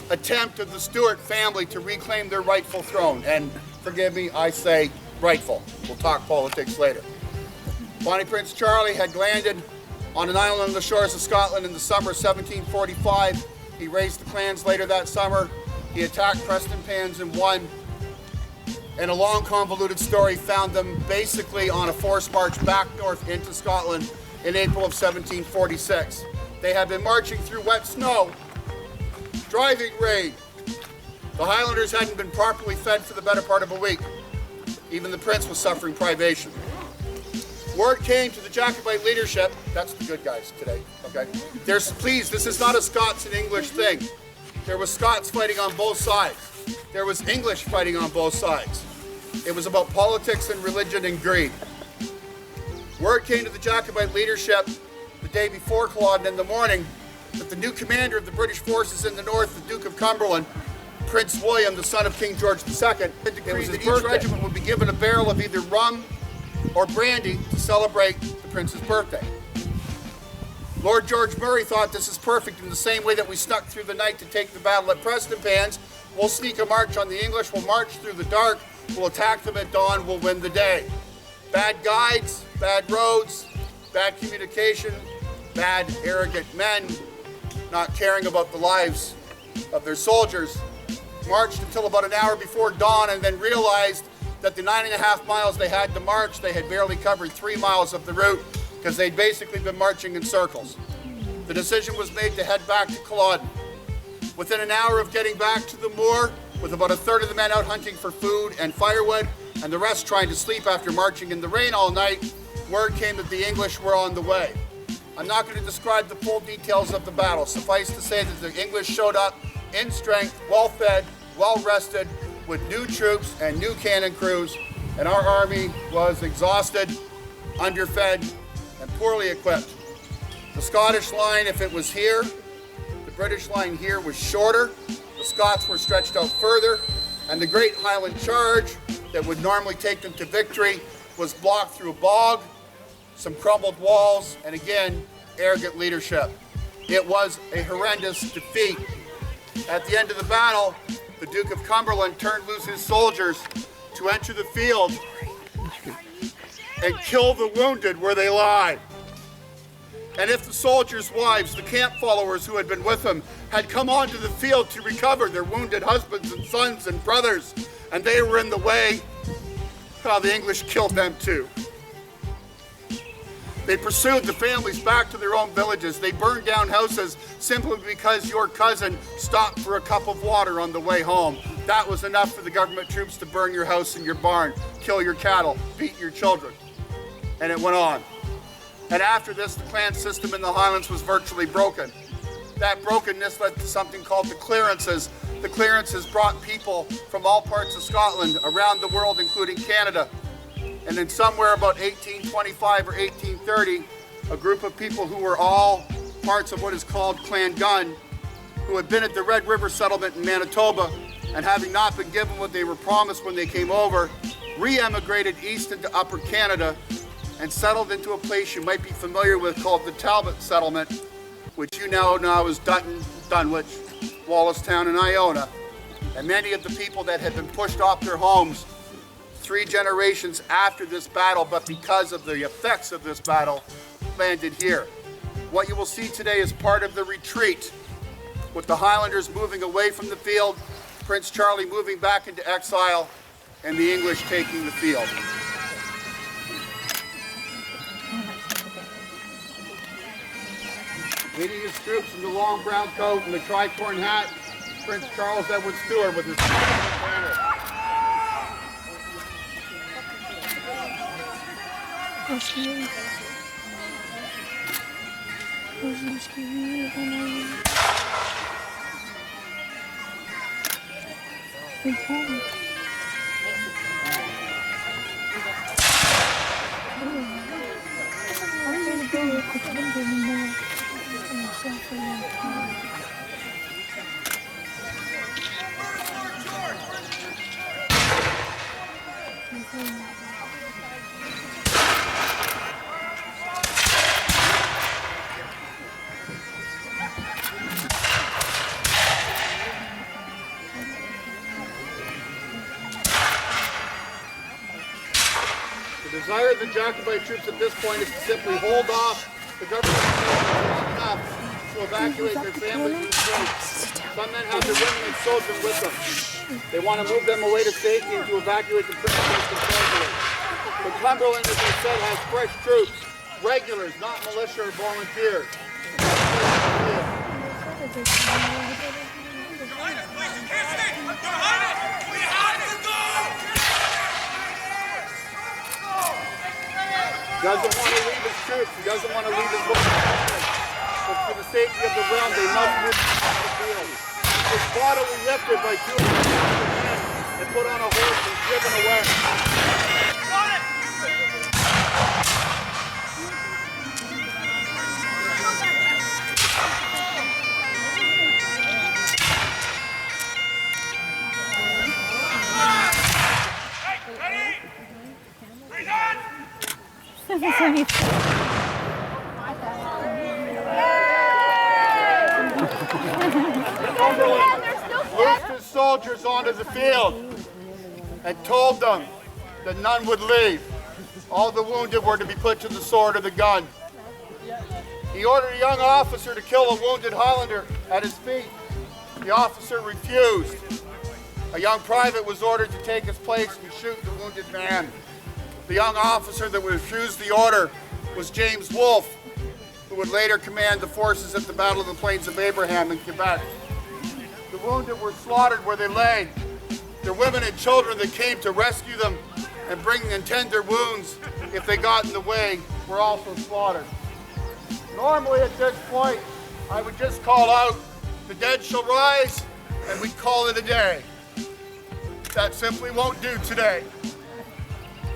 attempt of the Stuart family to reclaim their rightful throne. And forgive me, I say rightful. We'll talk politics later. Bonnie Prince Charlie had landed on an island on the shores of Scotland in the summer of 1745. He raised the clans later that summer. He attacked Prestonpans and won. And a long convoluted story found them basically on a forced march back north into Scotland in April of 1746. They had been marching through wet snow, driving rain. The Highlanders hadn't been properly fed for the better part of a week. Even the prince was suffering privation. Word came to the Jacobite leadership, that's the good guys today, okay? Please, this is not a Scots and English thing. There was Scots fighting on both sides. There was English fighting on both sides. It was about politics and religion and greed. Word came to the Jacobite leadership the day before Culloden in the morning that the new commander of the British forces in the north, the Duke of Cumberland, Prince William, the son of King George II, decreed that each regiment would be given a barrel of either rum or brandy to celebrate the prince's birthday. Lord George Murray thought this is perfect. In the same way that we snuck through the night to take the battle at Prestonpans, we'll sneak a march on the English, we'll march through the dark, we'll attack them at dawn, we'll win the day. Bad guides, bad roads, bad communication, bad arrogant men, not caring about the lives of their soldiers, marched until about an hour before dawn and then realized that the 9.5 miles they had to march, they had barely covered 3 miles of the route because they'd basically been marching in circles. The decision was made to head back to Culloden. Within an hour of getting back to the moor, with about a third of the men out hunting for food and firewood, and the rest trying to sleep after marching in the rain all night, word came that the English were on the way. I'm not going to describe the full details of the battle. Suffice to say that the English showed up in strength, well-fed, well-rested, with new troops and new cannon crews, and our army was exhausted, underfed, and poorly equipped. The Scottish line, if it was here, the British line here was shorter, the Scots were stretched out further, and the great Highland charge that would normally take them to victory was blocked through a bog, some crumbled walls, and again, arrogant leadership. It was a horrendous defeat. At the end of the battle, the Duke of Cumberland turned loose his soldiers to enter the field and kill the wounded where they lie. And if the soldiers' wives, the camp followers who had been with him, had come onto the field to recover their wounded husbands and sons and brothers, and they were in the way, well, the English killed them too. They pursued the families back to their own villages. They burned down houses simply because your cousin stopped for a cup of water on the way home. That was enough for the government troops to burn your house and your barn, kill your cattle, beat your children. And it went on. And after this, the clan system in the Highlands was virtually broken. That brokenness led to something called the clearances. The clearances brought people from all parts of Scotland, around the world, including Canada. And then somewhere about 1825 or 1830, a group of people who were all parts of what is called Clan Gun, who had been at the Red River settlement in Manitoba, and having not been given what they were promised when they came over, re-emigrated east into Upper Canada and settled into a place you might be familiar with called the Talbot Settlement, which you now know as Dutton, Dunwich, Wallacetown, and Iona. And many of the people that had been pushed off their homes 3 generations after this battle, but because of the effects of this battle, landed here. What you will see today is part of the retreat, with the Highlanders moving away from the field, Prince Charlie moving back into exile, and the English taking the field. Leading his troops in the long brown coat and the tricorn hat, Prince Charles Edward Stuart with his banner. desire of the Jacobite troops at this point is to simply hold off the government long enough to evacuate their families and slaves. Some men have their women and children with them. They want to move them away to safety and to evacuate the prisoners controllably. But Cumberland, as I said, has fresh troops, regulars, not militia or volunteers. He doesn't want to leave his troops. He doesn't want to leave his women. But for the safety of the realm, they must move to the field. He was bodily lifted by 200 men and put on a horse and driven away. Got it! Loosed his soldiers onto the field and told them that none would leave. All the wounded were to be put to the sword or the gun. He ordered a young officer to kill a wounded Highlander at his feet. The officer refused. A young private was ordered to take his place and shoot the wounded man. The young officer that refused the order was James Wolfe, who would later command the forces at the Battle of the Plains of Abraham in Quebec. The wounded were slaughtered where they lay. Their women and children that came to rescue them and bring and tend their wounds, if they got in the way, were also slaughtered. Normally at this point, I would just call out, "The dead shall rise," and we'd call it a day. That simply won't do today.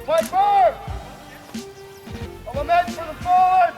Piper! A lament for the fallen!